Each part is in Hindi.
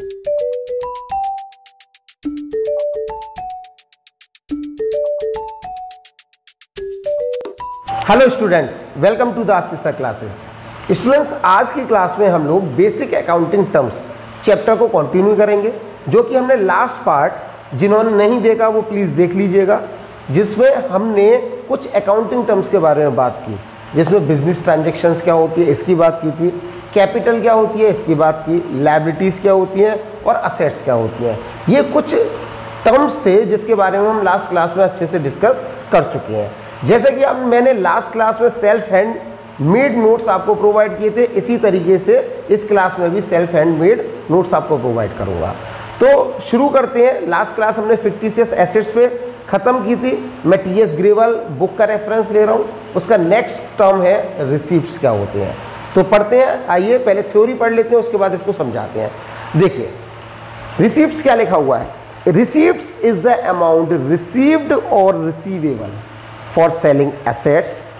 Hello students, welcome to the Ashisha classes. Students, आज की क्लास में हम लोग बेसिक अकाउंटिंग टर्म्स चैप्टर को कंटिन्यू करेंगे, जो कि हमने लास्ट पार्ट जिन्होंने नहीं देखा वो प्लीज़ देख लीजिएगा, जिसमें हमने कुछ अकाउंटिंग टर्म्स के बारे में बात की, जिसमें बिजनेस ट्रांजैक्शंस क्या होती है इसकी बात की थी, कैपिटल क्या होती है इसकी बात की, लायबिलिटीज़ क्या होती हैं और असेट्स क्या होती हैं। ये कुछ टर्म्स थे जिसके बारे में हम लास्ट क्लास में अच्छे से डिस्कस कर चुके हैं। जैसे कि अब मैंने लास्ट क्लास में सेल्फ हैंड मेड नोट्स आपको प्रोवाइड किए थे, इसी तरीके से इस क्लास में भी सेल्फ हैंड मेड नोट्स आपको प्रोवाइड करूंगा। तो शुरू करते हैं। लास्ट क्लास हमने फिक्टिशियस एसेट्स पे ख़त्म की थी। मैं टीएस ग्रेवल बुक का रेफरेंस ले रहा हूँ। उसका नेक्स्ट टर्म है रिसीप्ट्स क्या होते हैं। तो पढ़ते हैं, आइए पहले थ्योरी पढ़ लेते हैं, उसके बाद इसको समझाते हैं। देखिए रिसीप्ट्स क्या लिखा हुआ है। Receipts is the amount received और receivable for selling assets,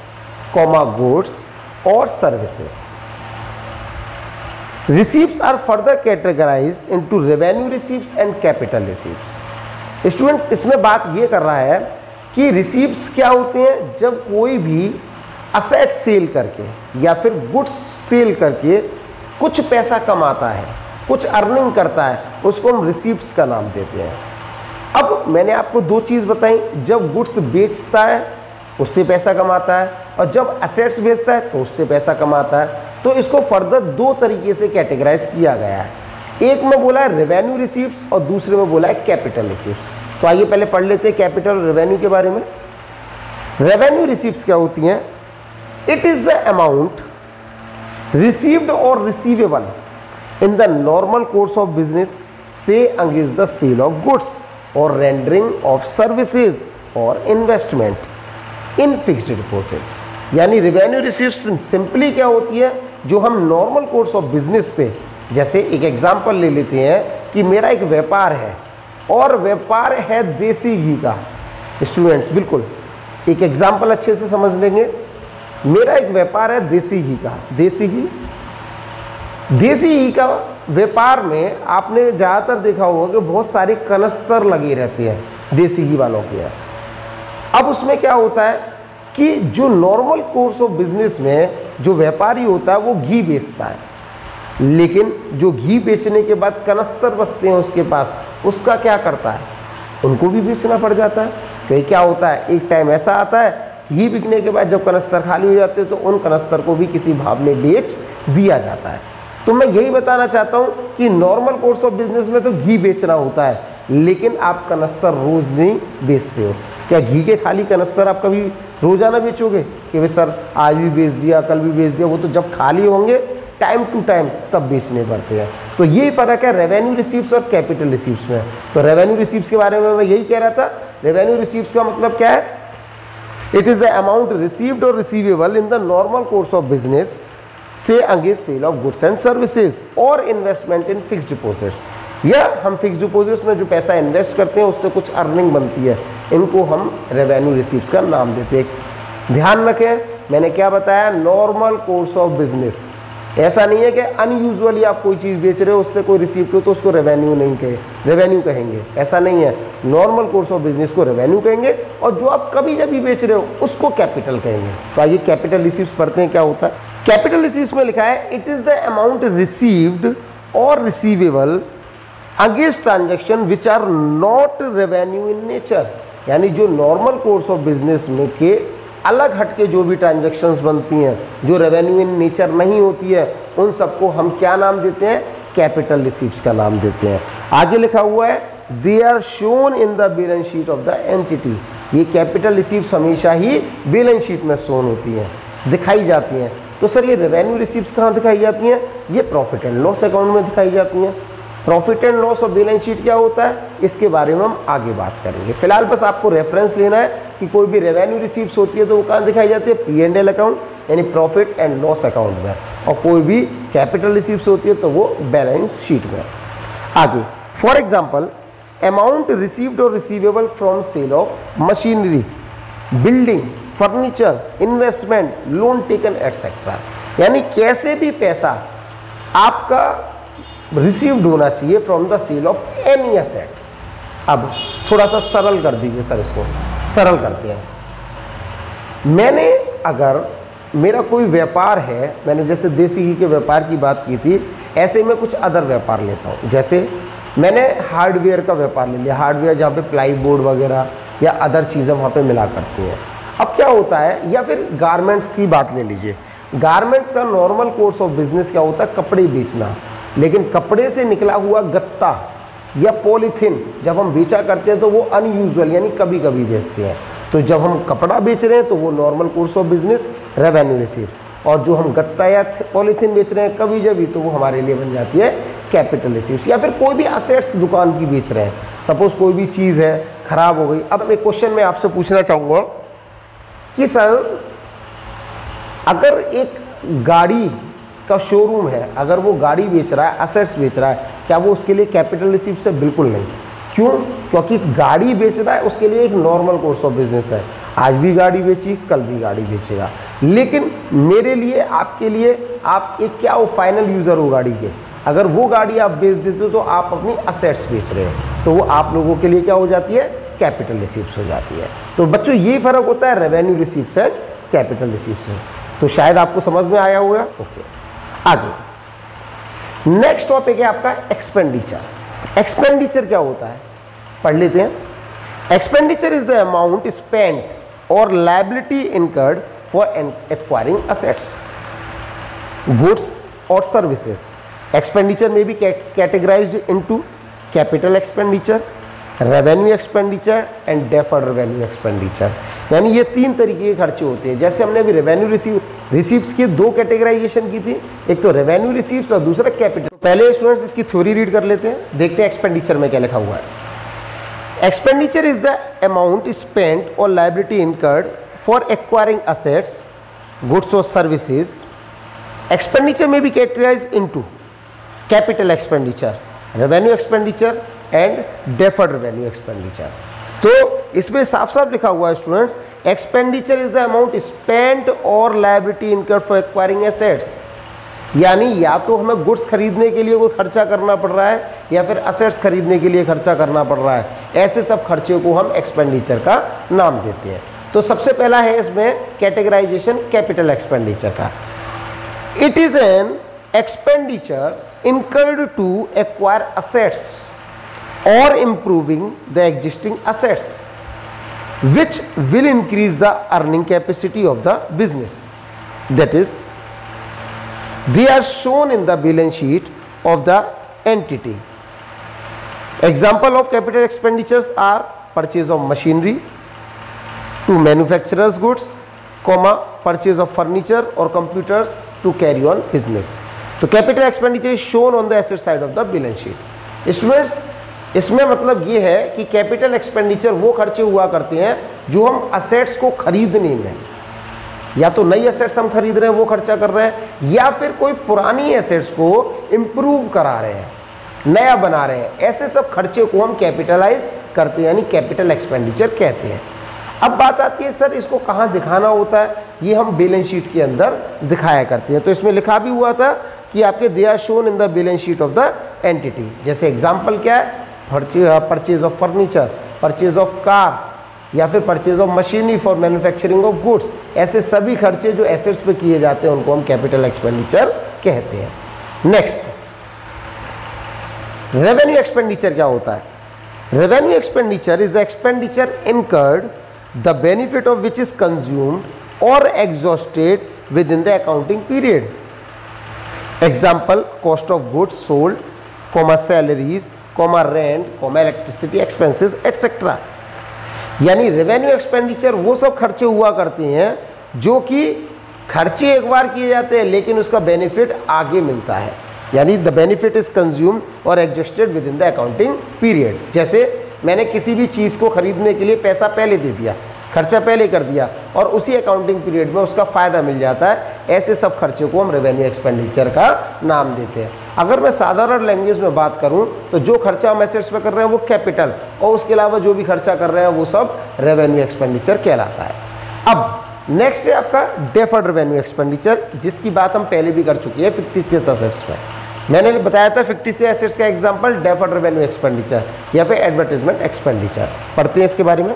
goods or services. Receipts are further categorized into revenue receipts and capital receipts. Students, इसमें बात ये कर रहा है कि receipts क्या होते हैं। जब कोई भी asset सेल करके या फिर गुड्स सेल करके कुछ पैसा कमाता है, कुछ अर्निंग करता है, उसको हम receipts का नाम देते हैं। अब मैंने आपको दो चीज़ बताई, जब गुड्स बेचता है उससे पैसा कमाता है और जब असेट्स बेचता है तो उससे पैसा कमाता है। तो इसको फर्दर दो तरीके से कैटेगराइज किया गया है। एक में बोला है रेवेन्यू रिसीप्ट्स और दूसरे में बोला है कैपिटल रिसीप्ट्स। तो आइए पहले पढ़ लेते हैं कैपिटल और रेवेन्यू के बारे में। रेवेन्यू रिसीप्ट्स क्या होती हैं। It is the amount received और receivable in the normal course of business से against the sale of goods और रेंडरिंग ऑफ सर्विसेज और इन्वेस्टमेंट इन फिक्स्ड डिपॉजिट। यानी रेवेन्यू रिसीप्ट्स सिंपली क्या होती है, जो हम नॉर्मल कोर्स ऑफ बिजनेस पे, जैसे एक एग्जांपल ले लेते हैं कि मेरा एक व्यापार है और व्यापार है देसी घी का। स्टूडेंट्स बिल्कुल एक एग्जांपल अच्छे से समझ लेंगे। मेरा एक व्यापार है देसी घी का। देसी घी का व्यापार में आपने ज़्यादातर देखा होगा कि बहुत सारे कनस्तर लगे रहते हैं देसी घी वालों के यहाँ। अब उसमें क्या होता है कि जो नॉर्मल कोर्स ऑफ बिजनेस में जो व्यापारी होता है वो घी बेचता है, लेकिन जो घी बेचने के बाद कनस्तर बचते हैं उसके पास, उसका क्या करता है, उनको भी बेचना पड़ जाता है। क्योंकि क्या होता है, एक टाइम ऐसा आता है घी बिकने के बाद जब कनस्तर खाली हो जाते हैं तो उन कनस्तर को भी किसी भाव में बेच दिया जाता है। तो मैं यही बताना चाहता हूँ कि नॉर्मल कोर्स ऑफ बिजनेस में तो घी बेचना होता है, लेकिन आप कनस्तर रोज नहीं बेचते हो। क्या घी के खाली कनस्तर आप कभी रोजाना बेचोगे कि भाई सर आज भी बेच दिया कल भी बेच दिया? वो तो जब खाली होंगे टाइम टू टाइम तब बेचने पड़ते हैं। तो ये फ़र्क है रेवेन्यू रिसीप्ट्स और कैपिटल रिसीप्ट्स में। तो रेवेन्यू रिसीप्ट्स के बारे में मैं यही कह रहा था। रेवेन्यू रिसीप्ट्स का मतलब क्या है। It is the amount received और receivable in the normal course of business से against sale of goods and services और इन्वेस्टमेंट इन फिक्स्ड डिपॉजिट्स। या हम फिक्स्ड डिपॉजिट्स में जो पैसा इन्वेस्ट करते हैं उससे कुछ अर्निंग बनती है, इनको हम रेवेन्यू रिसीप्ट्स का नाम देते हैं। ध्यान रखें, मैंने क्या बताया, नॉर्मल कोर्स ऑफ बिजनेस। ऐसा नहीं है कि अनयूजुअली आप कोई चीज़ बेच रहे हो उससे कोई रिसीप्ट हो तो उसको रेवेन्यू नहीं कहे, रेवेन्यू कहेंगे, ऐसा नहीं है। नॉर्मल कोर्स ऑफ बिजनेस को रेवेन्यू कहेंगे और जो आप कभी जब भी बेच रहे हो उसको कैपिटल कहेंगे। तो आइए कैपिटल रिसीप्ट्स पढ़ते हैं क्या होता है। कैपिटल रिसीप्ट्स में लिखा है it is the amount received और receivable against transaction which are not revenue in nature. यानी जो नॉर्मल कोर्स ऑफ बिजनेस में के अलग हटके जो भी ट्रांजैक्शंस बनती हैं, जो रेवेन्यू इन नेचर नहीं होती है, उन सबको हम क्या नाम देते हैं, कैपिटल रिसीप्ट्स का नाम देते हैं। आगे लिखा हुआ है they are shown in the balance sheet of the entity. ये कैपिटल रिसीप्ट्स हमेशा ही बैलेंस शीट में शोन होती हैं, दिखाई जाती हैं। तो सर ये रेवेन्यू रिसीप्ट्स कहाँ दिखाई जाती हैं, ये प्रॉफिट एंड लॉस अकाउंट में दिखाई जाती हैं। प्रॉफिट एंड लॉस और बैलेंस शीट क्या होता है इसके बारे में हम आगे बात करेंगे। फिलहाल बस आपको रेफरेंस लेना है कि कोई भी रेवेन्यू रिसीप्ट्स होती है तो वो कहाँ दिखाई जाती है, P&L अकाउंट यानी प्रॉफिट एंड लॉस अकाउंट में, और कोई भी कैपिटल रिसीप्ट्स होती है तो वो बैलेंस शीट में। आगे फॉर एग्जाम्पल अमाउंट रिसीव्ड और receivable from sale of machinery, building, furniture, investment, loan taken etcetera. यानी कैसे भी पैसा आपका रिसीव्ड होना चाहिए from the sale of any asset. अब थोड़ा सा सरल कर दीजिए सर, इसको सरल करते हैं। मैंने अगर मेरा कोई व्यापार है, मैंने जैसे देसी घी के व्यापार की बात की थी, ऐसे मैं कुछ अदर व्यापार लेता हूँ। जैसे मैंने हार्डवेयर का व्यापार ले लिया, हार्डवेयर जहाँ पे प्लाई बोर्ड वगैरह या अदर चीज़ें वहाँ पे मिला करती हैं। अब क्या होता है, या फिर गारमेंट्स की बात ले लीजिए। गारमेंट्स का नॉर्मल कोर्स ऑफ बिजनेस क्या होता है, कपड़े बेचना। लेकिन कपड़े से निकला हुआ गत्ता या पॉलीथीन जब हम बेचा करते हैं तो वो अनयूजुअल यानी कभी कभी बेचते हैं। तो जब हम कपड़ा बेच रहे हैं तो वो normal course of business revenue receives, और जो हम गत्ता या पॉलीथीन बेच रहे हैं कभी जब भी, तो वो हमारे लिए बन जाती है कैपिटल रिसीव्स। या फिर कोई भी असेट्स दुकान की बेच रहे हैं, सपोज कोई भी चीज़ है खराब हो गई। अब एक क्वेश्चन मैं आपसे पूछना चाहूँगा कि सर अगर एक गाड़ी का शोरूम है, अगर वो गाड़ी बेच रहा है, असेट्स बेच रहा है, क्या वो उसके लिए कैपिटल रिसीव्स है? बिल्कुल नहीं। क्यों? क्योंकि गाड़ी बेच रहा है उसके लिए एक नॉर्मल कोर्स ऑफ बिजनेस है। आज भी गाड़ी बेची, कल भी गाड़ी बेचेगा। लेकिन मेरे लिए, आपके लिए, आप एक क्या हो, फाइनल यूज़र हो गाड़ी के। अगर वो गाड़ी आप बेच देते हो तो आप अपनी असेट्स बेच रहे हो, तो वो आप लोगों के लिए क्या हो जाती है, कैपिटल रिसीव्स हो जाती है। तो बच्चों ये फ़र्क होता है revenue receives and capital receives है। तो शायद आपको समझ में आया होगा। ओके, आगे नेक्स्ट टॉपिक है आपका एक्सपेंडिचर। एक्सपेंडिचर क्या होता है, पढ़ लेते हैं। Expenditure is the amount spent और liability incurred for acquiring assets, goods और सर्विसेज। एक्सपेंडिचर में भी categorised into capital expenditure, revenue expenditure and deferred revenue expenditure. यानी ये तीन तरीके के खर्चे होते हैं। जैसे हमने अभी रेवेन्यू रिसीव्स की दो कैटेगराइजेशन की थी, एक तो रेवेन्यू रिसीव्स और दूसरा कैपिटल। तो पहले स्टूडेंट्स इसकी थ्योरी रीड कर लेते हैं, देखते हैं एक्सपेंडिचर में क्या लिखा हुआ है। Expenditure is the amount spent और liability incurred for acquiring assets, goods और सर्विसेज। एक्सपेंडिचर में भी categorise into capital expenditure, revenue expenditure and deferred revenue expenditure. तो इसमें साफ साफ लिखा हुआ है students, expenditure is the amount spent और liability incurred for acquiring assets. यानी या तो हमें गुड्स खरीदने के लिए कोई खर्चा करना पड़ रहा है या फिर असेट्स खरीदने के लिए खर्चा करना पड़ रहा है, ऐसे सब खर्चे को हम एक्सपेंडिचर का नाम देते हैं। तो सबसे पहला है इसमें कैटेगराइजेशन कैपिटल एक्सपेंडिचर का। It is an expenditure incurred to acquire assets or improving the existing assets which will increase the earning capacity of the business, that is they are shown in the balance sheet of the entity. Example of capital expenditures are purchase of machinery to manufacturers goods, purchase of furniture or computer to carry on business. तो capital expenditure is shown on the asset side of the balance sheet. Students इसमें मतलब ये है कि कैपिटल एक्सपेंडिचर वो खर्चे हुआ करते हैं जो हम असेट्स को खरीदने में, या तो नई असेट्स हम खरीद रहे हैं वो खर्चा कर रहे हैं, या फिर कोई पुरानी एसेट्स को इम्प्रूव करा रहे हैं, नया बना रहे हैं, ऐसे सब खर्चे को हम कैपिटलाइज करते हैं, यानी कैपिटल एक्सपेंडिचर कहते हैं। अब बात आती है सर इसको कहाँ दिखाना होता है, ये हम बैलेंस शीट के अंदर दिखाया करते हैं। तो इसमें लिखा भी हुआ था कि आपके they are shown in the balance sheet of the entity. जैसे एग्जांपल क्या है, purchase of furniture, purchase of car या फिर purchase of machinery for manufacturing of goods. ऐसे सभी खर्चे जो एसेट्स पे किए जाते हैं उनको हम कैपिटल एक्सपेंडिचर कहते हैं। नेक्स्ट, रेवेन्यू एक्सपेंडिचर क्या होता है? Revenue expenditure is the expenditure incurred the benefit of which is consumed और exhausted within the accounting period. Example cost of goods sold, salaries, rent, electricity expenses etcetera. यानी रेवेन्यू एक्सपेंडिचर वो सब खर्चे हुआ करते हैं जो कि खर्चे एक बार किए जाते हैं लेकिन उसका बेनिफिट आगे मिलता है, यानी द बेनिफिट इज कंज्यूम्ड और adjusted with in the accounting period. जैसे मैंने किसी भी चीज़ को खरीदने के लिए पैसा पहले दे दिया, खर्चा पहले कर दिया और उसी अकाउंटिंग पीरियड में उसका फ़ायदा मिल जाता है, ऐसे सब खर्चे को हम रेवेन्यू एक्सपेंडिचर का नाम देते हैं। अगर मैं साधारण लैंग्वेज में बात करूं तो जो खर्चा हम एसेट्स पे कर रहे हैं वो कैपिटल, और उसके अलावा जो भी खर्चा कर रहे हैं वो सब रेवेन्यू एक्सपेंडिचर कहलाता है। अब नेक्स्ट है आपका डेफर्ड रेवेन्यू एक्सपेंडिचर, जिसकी बात हम पहले भी कर चुकी है फिक्टिशियस असेट्स में। मैंने बताया था फिक्टिशियस एसेट्स का एग्जांपल डेफर्ड रेवेन्यू एक्सपेंडिचर या फिर एडवर्टाइजमेंट एक्सपेंडिचर। पढ़ते हैं इसके बारे में।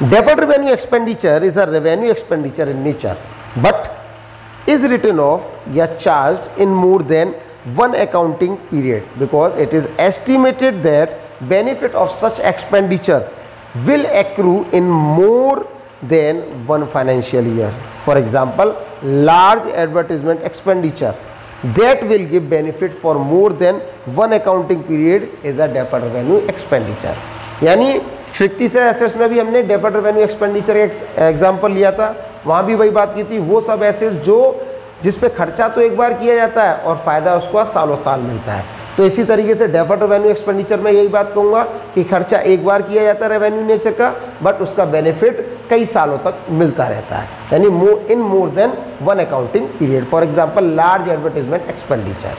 Deferred revenue expenditure is a revenue expenditure in nature but is written off या charged in more than one accounting period because it is estimated that benefit of such expenditure will accrue in more than one financial year. For example, large advertisement expenditure that will give benefit for more than one accounting period is a deferred revenue expenditure. यानी फिक्टिशियस एसेट्स में भी हमने डेफर्ड रेवेन्यू एक्सपेंडिचर का एग्जाम्पल लिया था, वहाँ भी वही बात की थी। वो सब एसेट्स जो जिस पे खर्चा तो एक बार किया जाता है और फायदा उसको सालों साल मिलता है। तो इसी तरीके से डेफर्ड रेवेन्यू एक्सपेंडिचर में यही बात कहूँगा कि खर्चा एक बार किया जाता है रेवेन्यू नेचर का, बट उसका बेनिफिट कई सालों तक मिलता रहता है, यानी in more than one accounting period. For example large advertisement expenditure,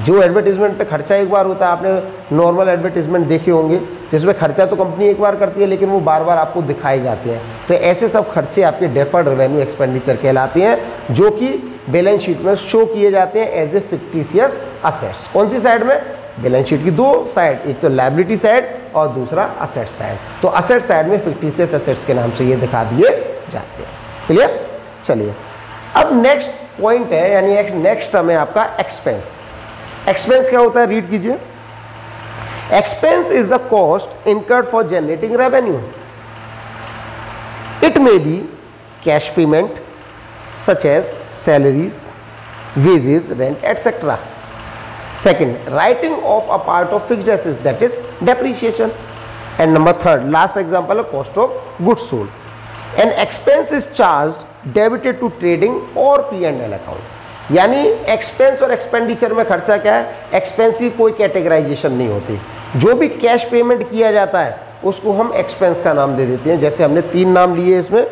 जो एडवर्टीजमेंट पे खर्चा एक बार होता है, आपने नॉर्मल एडवर्टीजमेंट देखे होंगे जिसमें खर्चा तो कंपनी एक बार करती है लेकिन वो बार बार आपको दिखाए जाते हैं। तो ऐसे सब खर्चे आपके डेफर्ड रेवेन्यू एक्सपेंडिचर कहलाते हैं, जो कि बैलेंस शीट में शो किए जाते हैं एज ए फिक्टिशियस असेट्स। कौन सी साइड में? बैलेंस शीट की दो साइड, एक तो लायबिलिटी साइड और दूसरा असेट साइड। तो असेट साइड में फिक्टिशियस असेट्स के नाम से ये दिखा दिए जाते हैं। क्लियर? चलिए अब नेक्स्ट पॉइंट है, यानी नेक्स्ट टर्म है आपका एक्सपेंस। एक्सपेंस क्या होता है? रीड कीजिए। Expense is the cost incurred for generating revenue. It may be cash payment such as salaries, wages, rent, etc. Second, writing off a part of fixed assets, that is depreciation. And number third, last example, cost of goods sold. An expense is charged debited to trading or P&L account. यानी एक्सपेंस और एक्सपेंडिचर में खर्चा क्या है? एक्सपेंस की कोई कैटेगराइजेशन नहीं होती, जो भी कैश पेमेंट किया जाता है उसको हम एक्सपेंस का नाम दे देते हैं। जैसे हमने 3 नाम लिए, इसमें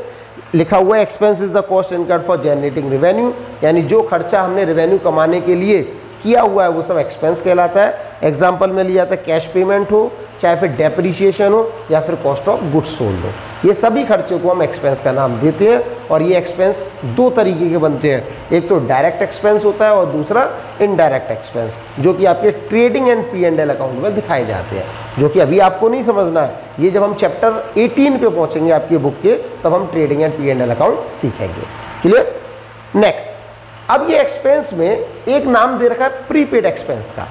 लिखा हुआ है expense is the cost incurred for generating revenue, यानी जो खर्चा हमने रेवेन्यू कमाने के लिए किया हुआ है वो सब एक्सपेंस कहलाता है। एग्जांपल में लिया था कैश पेमेंट हो, चाहे फिर डेप्रिसिएशन हो या फिर कॉस्ट ऑफ गुड्स सोल्ड हो, ये सभी खर्चे को हम एक्सपेंस का नाम देते हैं। और ये एक्सपेंस 2 तरीके के बनते हैं, एक तो डायरेक्ट एक्सपेंस होता है और दूसरा इनडायरेक्ट एक्सपेंस, जो कि आपके ट्रेडिंग एंड P&L अकाउंट में दिखाए जाते हैं, जो कि अभी आपको नहीं समझना है। ये जब हम चैप्टर 18 पे पहुंचेंगे आपकी बुक के, तब हम ट्रेडिंग एंड P&L अकाउंट सीखेंगे। क्लियर? नेक्स्ट, अब ये एक्सपेंस में एक नाम दे रखा है प्रीपेड एक्सपेंस का।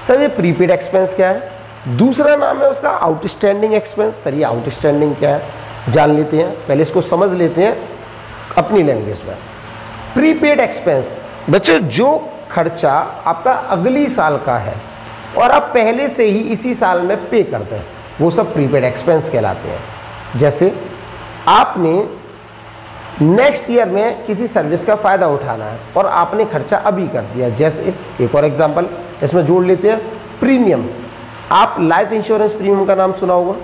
सर ये प्रीपेड एक्सपेंस क्या है? दूसरा नाम है उसका आउटस्टैंडिंग एक्सपेंस। सर ये आउटस्टैंडिंग क्या है, जान लेते हैं, पहले इसको समझ लेते हैं अपनी लैंग्वेज में। प्रीपेड एक्सपेंस बच्चों, जो खर्चा आपका अगली साल का है और आप पहले से ही इसी साल में पे करते हैं, वो सब प्रीपेड एक्सपेंस कहलाते हैं। जैसे आपने नेक्स्ट ईयर में किसी सर्विस का फ़ायदा उठाना है और आपने खर्चा अभी कर दिया। जैसे एक और एग्जांपल इसमें जोड़ लेते हैं, प्रीमियम। आप लाइफ इंश्योरेंस प्रीमियम का नाम सुना होगा।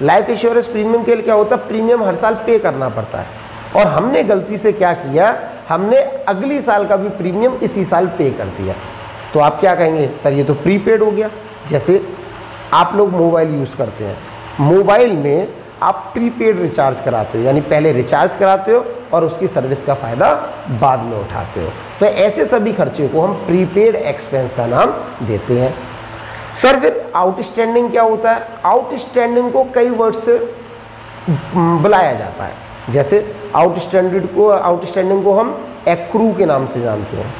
लाइफ इंश्योरेंस प्रीमियम के लिए क्या होता है? प्रीमियम हर साल पे करना पड़ता है, और हमने गलती से क्या किया, हमने अगली साल का भी प्रीमियम इसी साल पे कर दिया। तो आप क्या कहेंगे? सर ये तो प्रीपेड हो गया। जैसे आप लोग मोबाइल यूज़ करते हैं, मोबाइल में आप प्रीपेड रिचार्ज कराते हो, यानी पहले रिचार्ज कराते हो और उसकी सर्विस का फ़ायदा बाद में उठाते हो। तो ऐसे सभी खर्चे को हम प्रीपेड एक्सपेंस का नाम देते हैं। सर फिर आउटस्टैंडिंग क्या होता है? आउटस्टैंडिंग को कई वर्ड से बुलाया जाता है। जैसे आउटस्टैंडिंग को हम एक्रू के नाम से जानते हैं,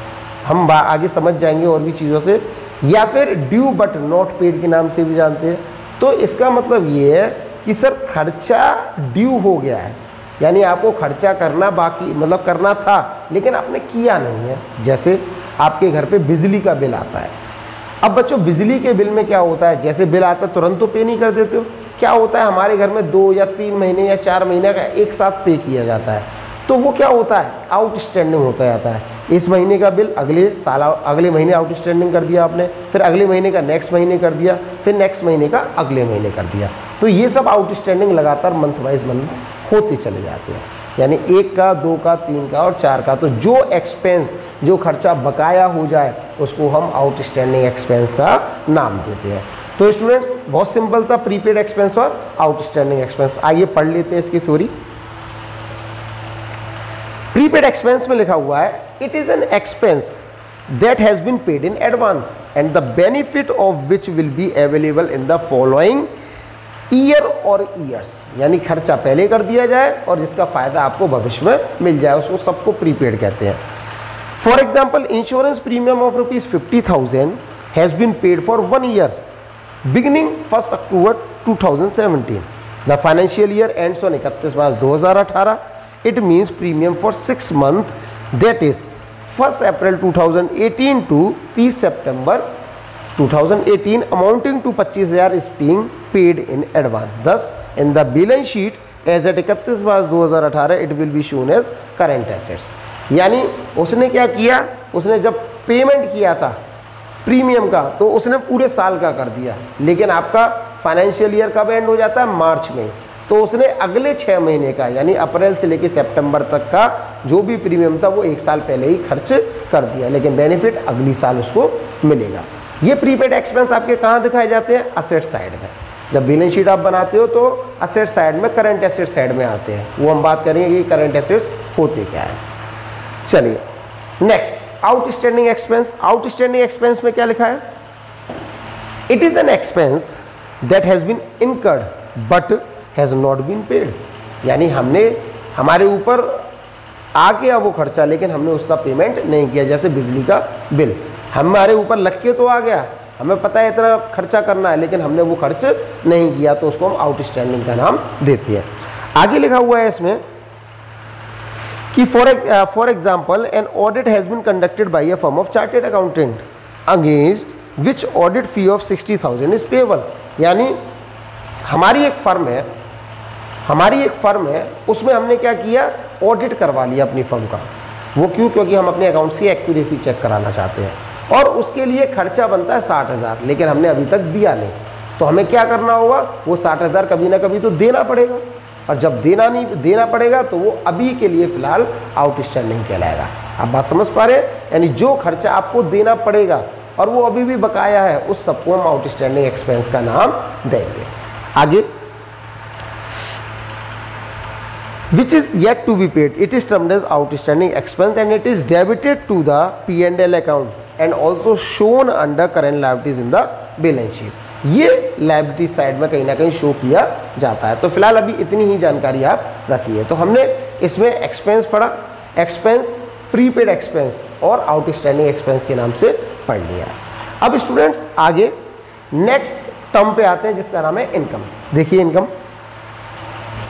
हम आगे समझ जाएंगे और भी चीज़ों से, या फिर ड्यू बट नॉट पेड के नाम से भी जानते हैं। तो इसका मतलब ये है कि सर खर्चा ड्यू हो गया है, यानी आपको खर्चा करना बाकी, मतलब करना था लेकिन आपने किया नहीं है। जैसे आपके घर पे बिजली का बिल आता है। अब बच्चों बिजली के बिल में क्या होता है, जैसे बिल आता है तुरंत तो पे नहीं कर देते हो, क्या होता है हमारे घर में 2 या 3 महीने या 4 महीने का एक साथ पे किया जाता है। तो वो क्या होता है? आउटस्टैंडिंग होता जाता है। इस महीने का बिल अगले साल, अगले महीने आउटस्टैंडिंग कर दिया आपने, फिर अगले महीने का नेक्स्ट महीने कर दिया, फिर नेक्स्ट महीने का अगले महीने कर दिया। तो ये सब आउटस्टैंडिंग लगातार मंथ वाइज मंथ होते चले जाते हैं, यानी 1 का, 2 का, 3 का और 4 का। तो जो एक्सपेंस, जो खर्चा बकाया हो जाए उसको हम आउटस्टैंडिंग एक्सपेंस का नाम देते हैं। तो स्टूडेंट्स बहुत सिंपल था, प्रीपेड एक्सपेंस और आउटस्टैंडिंग एक्सपेंस। आइए पढ़ लेते हैं इसकी थ्योरी। प्रीपेड एक्सपेंस में लिखा हुआ है, it is an expense that has been paid in advance and the benefit of which will be available in the following year or years। यानी खर्चा पहले कर दिया जाए और जिसका फ़ायदा आपको भविष्य में मिल जाए, उसको सबको प्रीपेड कहते हैं। For example, insurance premium of ₹50,000 has been paid for 1 year beginning 1 October 2017। The financial year ends on 31 March 2018। It means premium for 6 months, that is 1 April 2018 to 30 September 2018, amounting to 25,000 is being paid in advance। Thus, in the balance sheet as at 31 March 2018, it will be shown as current assets। यानी उसने क्या किया, उसने जब पेमेंट किया था प्रीमियम का तो उसने पूरे साल का कर दिया, लेकिन आपका फाइनेंशियल ईयर कब एंड हो जाता है, मार्च में, तो उसने अगले 6 महीने का यानी अप्रैल से लेकर सितंबर तक का जो भी प्रीमियम था वो 1 साल पहले ही खर्च कर दिया, लेकिन बेनिफिट अगली साल उसको मिलेगा। ये प्रीपेड एक्सपेंस आपके कहाँ दिखाए जाते हैं, असेट साइड में। जब बैलेंस शीट आप बनाते हो तो असेट साइड में, करंट एसेट साइड में आते हैं, वो हम बात करेंगे कि करंट एसेट्स होते क्या है। चलिए next, outstanding expense. Outstanding expense में क्या लिखा है, it is an expense that has been incurred but has not been paid. यानी हमने, हमारे ऊपर आ गया वो खर्चा लेकिन हमने उसका पेमेंट नहीं किया। जैसे बिजली का बिल हमारे ऊपर लग के तो आ गया, हमें पता है इतना खर्चा करना है, लेकिन हमने वो खर्च नहीं किया, तो उसको हम आउटस्टैंडिंग का नाम देते हैं। आगे लिखा हुआ है इसमें कि for example an audit has been conducted by a firm of chartered accountant against which audit fee of 60,000 is payable. यानी हमारी एक फर्म है, उसमें हमने क्या किया, ऑडिट करवा लिया अपनी फर्म का। वो क्यों, क्योंकि हम अपने अकाउंट्स की एक्यूरेसी चेक कराना चाहते हैं और उसके लिए खर्चा बनता है 60,000, लेकिन हमने अभी तक दिया नहीं, तो हमें क्या करना होगा, वो 60,000 कभी ना कभी तो देना पड़ेगा, और जब देना पड़ेगा तो वो अभी के लिए फिलहाल आउटस्टैंडिंग कहलाएगा। आप बात समझ पा रहे हैं, यानी जो खर्चा आपको देना पड़ेगा और वो अभी भी बकाया है, उस सबको हम आउटस्टैंडिंग एक्सपेंस का नाम देंगे। आगे, which is yet to be paid, it is termed as outstanding expense and it is debited to the P&L account and also shown under current liabilities in the balance sheet। ये लायबिलिटी साइड में कहीं ना कहीं शो किया जाता है। तो फिलहाल अभी इतनी ही जानकारी आप रखिए। तो हमने इसमें एक्सपेंस पढ़ा, एक्सपेंस, प्रीपेड एक्सपेंस और आउटस्टैंडिंग एक्सपेंस के नाम से पढ़ लिया। अब स्टूडेंट्स आगे नेक्स्ट टर्म पे आते हैं जिसका नाम है इनकम। देखिए इनकम,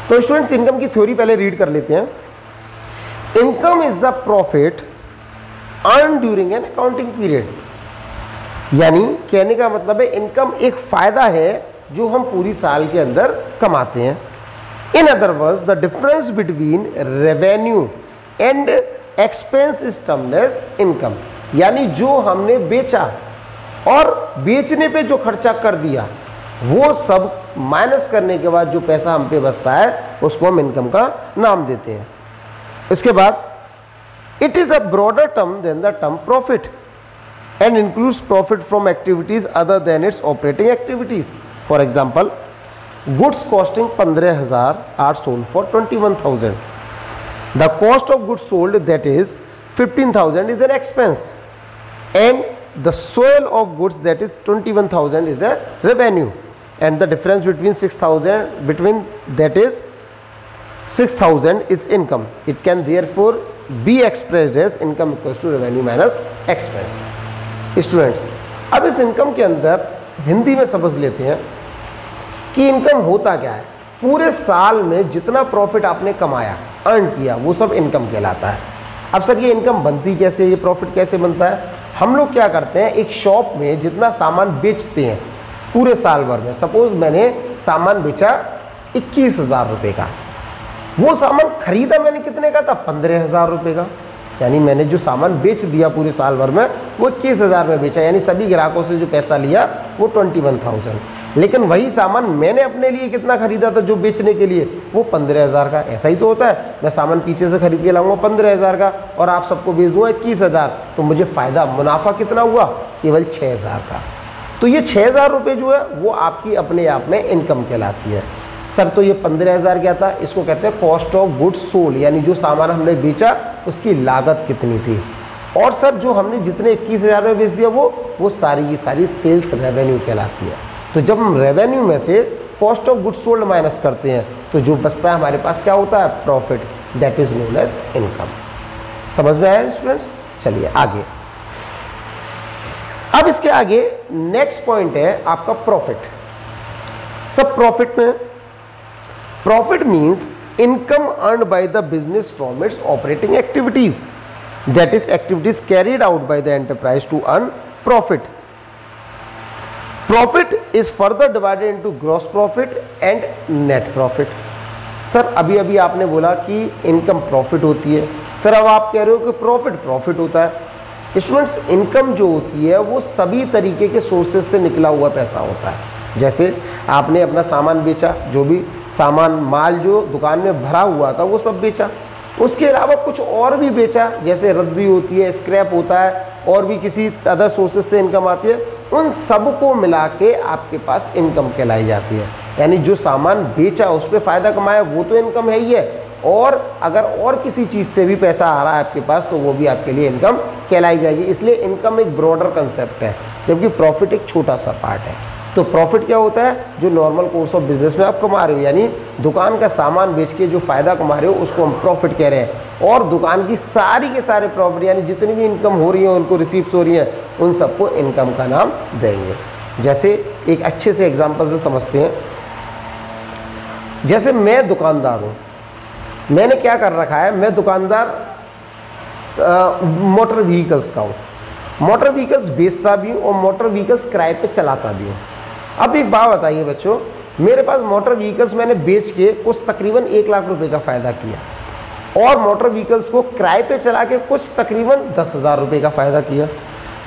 तो स्टूडेंट्स इनकम की थ्योरी पहले रीड कर लेते हैं। Income is the profit earn during an accounting period. यानी कहने का मतलब है इनकम एक फायदा है जो हम पूरी साल के अंदर कमाते हैं। In other words the difference between revenue and expense is termed as income. यानी जो हमने बेचा और बेचने पे जो खर्चा कर दिया वो सब माइनस करने के बाद जो पैसा हम पे बचता है उसको हम इनकम का नाम देते हैं। इसके बाद it is a broader term than the term profit and includes profit from activities other than its operating activities। For example, goods costing 15,000 are sold for 21,000। The cost of goods sold, that is 15,000, is an expense and the sale of goods, that is 21,000, is a revenue, and the difference between 6,000 is income। It can therefore be expressed as income equals to revenue minus expense। Students अब इस इनकम के अंदर हिंदी में समझ लेते हैं कि इनकम होता क्या है। पूरे साल में जितना प्रॉफिट आपने कमाया, अर्न किया, वो सब इनकम कहलाता है। अब सर ये इनकम बनती कैसे, ये प्रॉफिट कैसे बनता है? हम लोग क्या करते हैं, एक शॉप में जितना सामान बेचते हैं पूरे साल भर में, सपोज मैंने सामान बेचा 21,000 रुपये का, वो सामान खरीदा मैंने कितने का था, 15,000 रुपये का। यानी मैंने जो सामान बेच दिया पूरे साल भर में वो 21,000 में बेचा, यानी सभी ग्राहकों से जो पैसा लिया वो 21,000। लेकिन वही सामान मैंने अपने लिए कितना खरीदा था जो बेचने के लिए, वो 15,000 का। ऐसा ही तो होता है, मैं सामान पीछे से खरीद के लाऊंगा 15,000 का और आप सबको बेच दूंगा 21,000, तो मुझे फ़ायदा, मुनाफा कितना हुआ, केवल 6,000 का। तो ये 6,000 रुपये जो है वो आपकी अपने आप में इनकम कहलाती है। सर तो ये 15,000 क्या था, इसको कहते हैं कॉस्ट ऑफ गुड्स सोल्ड, यानी जो सामान हमने बेचा उसकी लागत कितनी थी। और सर जो हमने जितने 21,000 में बेच दिया वो सारी की सारी सेल्स रेवेन्यू कहलाती है। तो जब हम रेवेन्यू में से cost of goods sold minus करते हैं तो जो बचता है हमारे पास क्या होता है, profit, that is known as income. समझ में आया स्टूडेंट्स? चलिए आगे। अब इसके आगे नेक्स्ट पॉइंट है आपका प्रॉफिट। सब प्रॉफिट में, profit means income earned by the business from its operating activities, that is activities carried out by the enterprise to earn profit. Profit is further divided into gross profit and net profit. Sir अभी अभी आपने बोला कि इनकम प्रॉफिट होती है, फिर अब आप कह रहे हो कि प्रॉफिट होता है। स्टूडेंट्स इनकम जो होती है वो सभी तरीके के सोर्सेज से निकला हुआ पैसा होता है। जैसे आपने अपना सामान बेचा, जो भी सामान माल जो दुकान में भरा हुआ था वो सब बेचा, उसके अलावा कुछ और भी बेचा, जैसे रद्दी होती है, स्क्रैप होता है, और भी किसी अदर सोर्सेज से इनकम आती है, उन सब को मिला के आपके पास इनकम कहलाई जाती है। यानी जो सामान बेचा उस पर फ़ायदा कमाया वो तो इनकम है ही है, और अगर और किसी चीज़ से भी पैसा आ रहा है आपके पास तो वो भी आपके लिए इनकम कहलाई जाएगी। इसलिए इनकम एक ब्रॉडर कंसेप्ट है, जबकि प्रॉफिट एक छोटा सा पार्ट है। तो प्रॉफिट क्या होता है, जो नॉर्मल कोर्स ऑफ बिजनेस में आप कमा रहे हो, यानी दुकान का सामान बेच के जो फ़ायदा कमा रहे हो उसको हम प्रॉफिट कह रहे हैं। और दुकान की सारी के सारे प्रॉफिट यानी जितनी भी इनकम हो रही है, उनको रिसीप्स हो रही हैं, उन सबको इनकम का नाम देंगे। जैसे एक अच्छे से एग्जाम्पल से समझते हैं। जैसे मैं दुकानदार हूँ, मैंने क्या कर रखा है, मैं दुकानदार मोटर व्हीकल्स का हूँ, मोटर व्हीकल्स बेचता भी हूँ और मोटर व्हीकल्स किराए पे चलाता भी हूँ। अब एक बात बताइए बच्चों, मेरे पास मोटर व्हीकल्स मैंने बेच के कुछ तकरीबन 1 लाख रुपए का फ़ायदा किया और मोटर व्हीकल्स को किराए पे चला के कुछ तकरीबन 10,000 रुपये का फ़ायदा किया,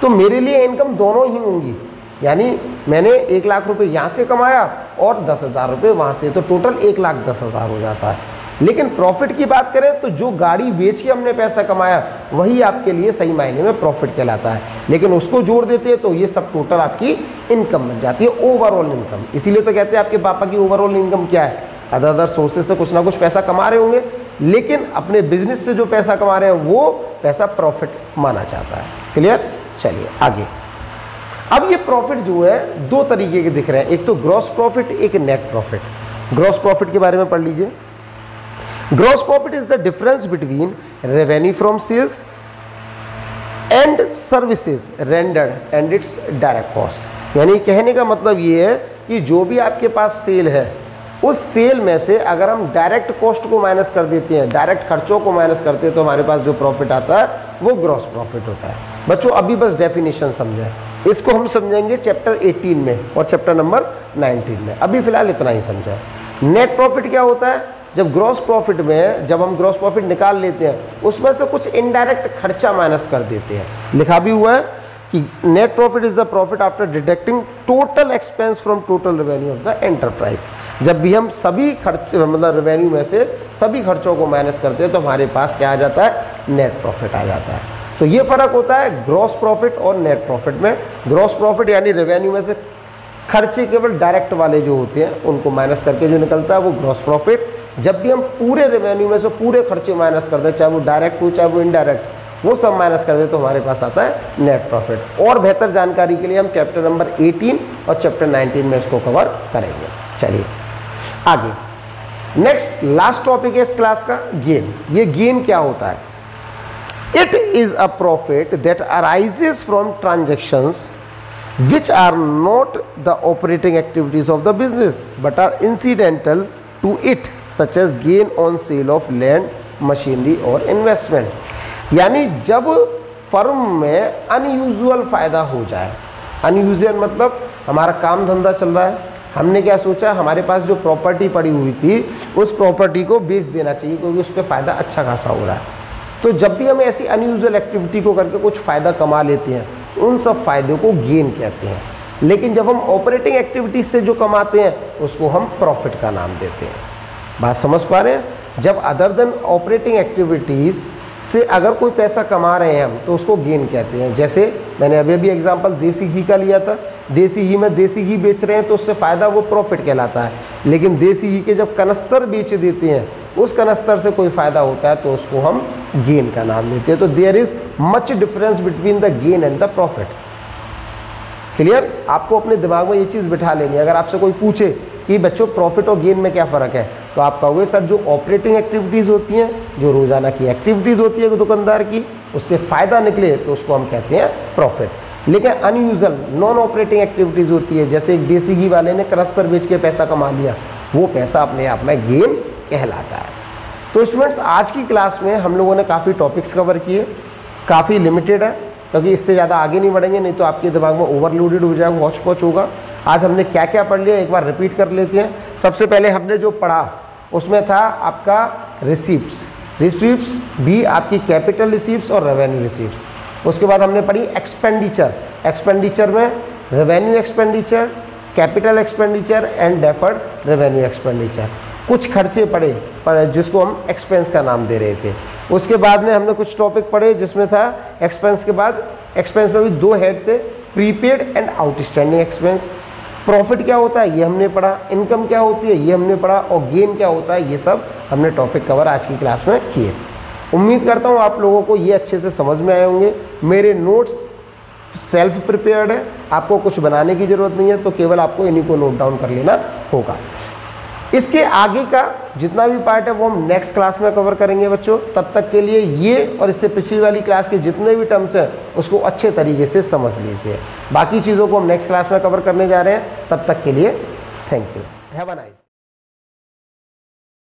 तो मेरे लिए इनकम दोनों ही होंगी। यानी मैंने 1 लाख रुपये यहाँ से कमाया और 10,000 रुपये वहाँ से, तो टोटल 1,10,000 हो जाता है। लेकिन प्रॉफिट की बात करें तो जो गाड़ी बेच के हमने पैसा कमाया वही आपके लिए सही मायने में प्रॉफिट कहलाता है, लेकिन उसको जोड़ देते हैं तो ये सब टोटल आपकी इनकम बन जाती है, ओवरऑल इनकम। इसीलिए तो कहते हैं आपके पापा की ओवरऑल इनकम क्या है, अदर सोर्सेज से कुछ ना कुछ पैसा कमा रहे होंगे, लेकिन अपने बिजनेस से जो पैसा कमा रहे हैं वो पैसा प्रॉफिट माना जाता है। क्लियर? चलिए आगे। अब ये प्रॉफिट जो है 2 तरीके के दिख रहे हैं, एक तो ग्रॉस प्रॉफिट, एक नेट प्रॉफिट। ग्रॉस प्रॉफिट के बारे में पढ़ लीजिए। Gross profit is the difference between revenue from sales and services rendered and its direct cost। यानी कहने का मतलब ये है कि जो भी आपके पास सेल है, उस सेल में से अगर हम डायरेक्ट कॉस्ट को माइनस कर देते हैं, डायरेक्ट खर्चों को माइनस करते हैं, तो हमारे पास जो प्रॉफिट आता है वो ग्रॉस प्रॉफिट होता है। बच्चों अभी बस डेफिनेशन समझें, इसको हम समझेंगे चैप्टर 18 में और चैप्टर नंबर 19 में, अभी फिलहाल इतना ही समझें। नेट प्रॉफिट क्या होता है, जब ग्रॉस प्रॉफिट में जब हम ग्रॉस प्रॉफिट निकाल लेते हैं उसमें से कुछ इनडायरेक्ट खर्चा माइनस कर देते हैं। लिखा भी हुआ है कि net profit is the profit after deducting total expense from total revenue of the enterprise. जब भी हम सभी खर्च मतलब रेवेन्यू में से सभी खर्चों को माइनस करते हैं तो हमारे पास क्या आ जाता है, नेट प्रॉफिट आ जाता है। तो ये फ़र्क होता है ग्रॉस प्रॉफिट और नेट प्रॉफिट में। ग्रॉस प्रॉफिट यानी रेवेन्यू में से खर्चे केवल डायरेक्ट वाले जो होते हैं उनको माइनस करके जो निकलता है वो ग्रॉस प्रॉफिट। जब भी हम पूरे रेवेन्यू में से पूरे खर्चे माइनस कर दें, चाहे वो डायरेक्ट हो चाहे वो इनडायरेक्ट, वो सब माइनस कर दें तो हमारे पास आता है नेट प्रॉफिट। और बेहतर जानकारी के लिए हम चैप्टर नंबर 18 और चैप्टर 19 में इसको कवर करेंगे। चलिए आगे, नेक्स्ट लास्ट टॉपिक है इस क्लास का, गेन। ये गेन क्या होता है? It is a profit that arises from transactions which are not the operating activities of the business but are incidental to it, such as gain on sale of land, machinery और investment। यानी जब फर्म में अनयूजुअल फ़ायदा हो जाए, अनयूजुअल मतलब हमारा काम धंधा चल रहा है, हमने क्या सोचा हमारे पास जो प्रॉपर्टी पड़ी हुई थी उस प्रॉपर्टी को बेच देना चाहिए क्योंकि उस पर फ़ायदा अच्छा खासा हो रहा है। तो जब भी हम ऐसी अनयूजुअल एक्टिविटी को करके कुछ फ़ायदा कमा लेते हैं उन सब फायदे को गेन कहते हैं। लेकिन जब हम ऑपरेटिंग एक्टिविटीज से जो कमाते हैं उसको हम प्रॉफिट का नाम देते हैं। बात समझ पा रहे हैं? जब अदर देन ऑपरेटिंग एक्टिविटीज़ से अगर कोई पैसा कमा रहे हैं हम तो उसको गेन कहते हैं। जैसे मैंने अभी अभी एग्जांपल देसी घी का लिया था, देसी घी में देसी घी बेच रहे हैं तो उससे फ़ायदा वो प्रॉफिट कहलाता है। लेकिन देसी घी के जब कनस्तर बेच देते हैं, उस कनस्तर से कोई फ़ायदा होता है तो उसको हम गेन का नाम देते हैं। तो there is much difference between the gain and the profit. Clear? आपको अपने दिमाग में ये चीज़ बिठा लेनी है। अगर आपसे कोई पूछे कि बच्चों प्रॉफिट और गेन में क्या फ़र्क है, तो आप कहोगे सर जो ऑपरेटिंग एक्टिविटीज़ होती हैं, जो रोज़ाना की एक्टिविटीज़ होती है दुकानदार की, उससे फ़ायदा निकले तो उसको हम कहते हैं प्रॉफिट। लेकिन अनयूजुअल नॉन ऑपरेटिंग एक्टिविटीज़ होती है, जैसे एक देसी घी वाले ने कनस्तर बेच के पैसा कमा लिया, वो पैसा अपने आप में गेन कहलाता है। तो स्टूडेंट्स आज की क्लास में हम लोगों ने काफ़ी टॉपिक्स कवर किए, काफ़ी लिमिटेड है क्योंकि इससे ज़्यादा आगे नहीं बढ़ेंगे, नहीं तो आपके दिमाग में ओवरलोडेड हो जाएगा, हौच पौच होगा। आज हमने क्या क्या पढ़ लिया एक बार रिपीट कर लेते हैं। सबसे पहले हमने जो पढ़ा उसमें था आपका रिसीप्ट्स। रिसीप्ट्स भी आपकी कैपिटल रिसीप्ट्स और रेवेन्यू रिसीप्ट्स। उसके बाद हमने पढ़ी एक्सपेंडिचर। एक्सपेंडिचर में revenue expenditure, capital expenditure and deferred revenue expenditure. कुछ खर्चे पड़े जिसको हम एक्सपेंस का नाम दे रहे थे। उसके बाद में हमने कुछ टॉपिक पढ़े जिसमें था एक्सपेंस के बाद, एक्सपेंस में भी दो हेड थे, prepaid and outstanding expense. Profit क्या होता है ये हमने पढ़ा, इनकम क्या होती है ये हमने पढ़ा, और गेन क्या होता है, ये सब हमने टॉपिक कवर आज की क्लास में किए। उम्मीद करता हूँ आप लोगों को ये अच्छे से समझ में आए होंगे। मेरे नोट्स सेल्फ प्रिपेयर्ड है, आपको कुछ बनाने की ज़रूरत नहीं है, तो केवल आपको इन्हीं को नोट डाउन कर लेना होगा। इसके आगे का जितना भी पार्ट है वो हम नेक्स्ट क्लास में कवर करेंगे बच्चों। तब तक के लिए ये और इससे पिछली वाली क्लास के जितने भी टर्म्स हैं उसको अच्छे तरीके से समझ लीजिए। बाकी चीज़ों को हम नेक्स्ट क्लास में कवर करने जा रहे हैं। तब तक के लिए thank you, have a nice.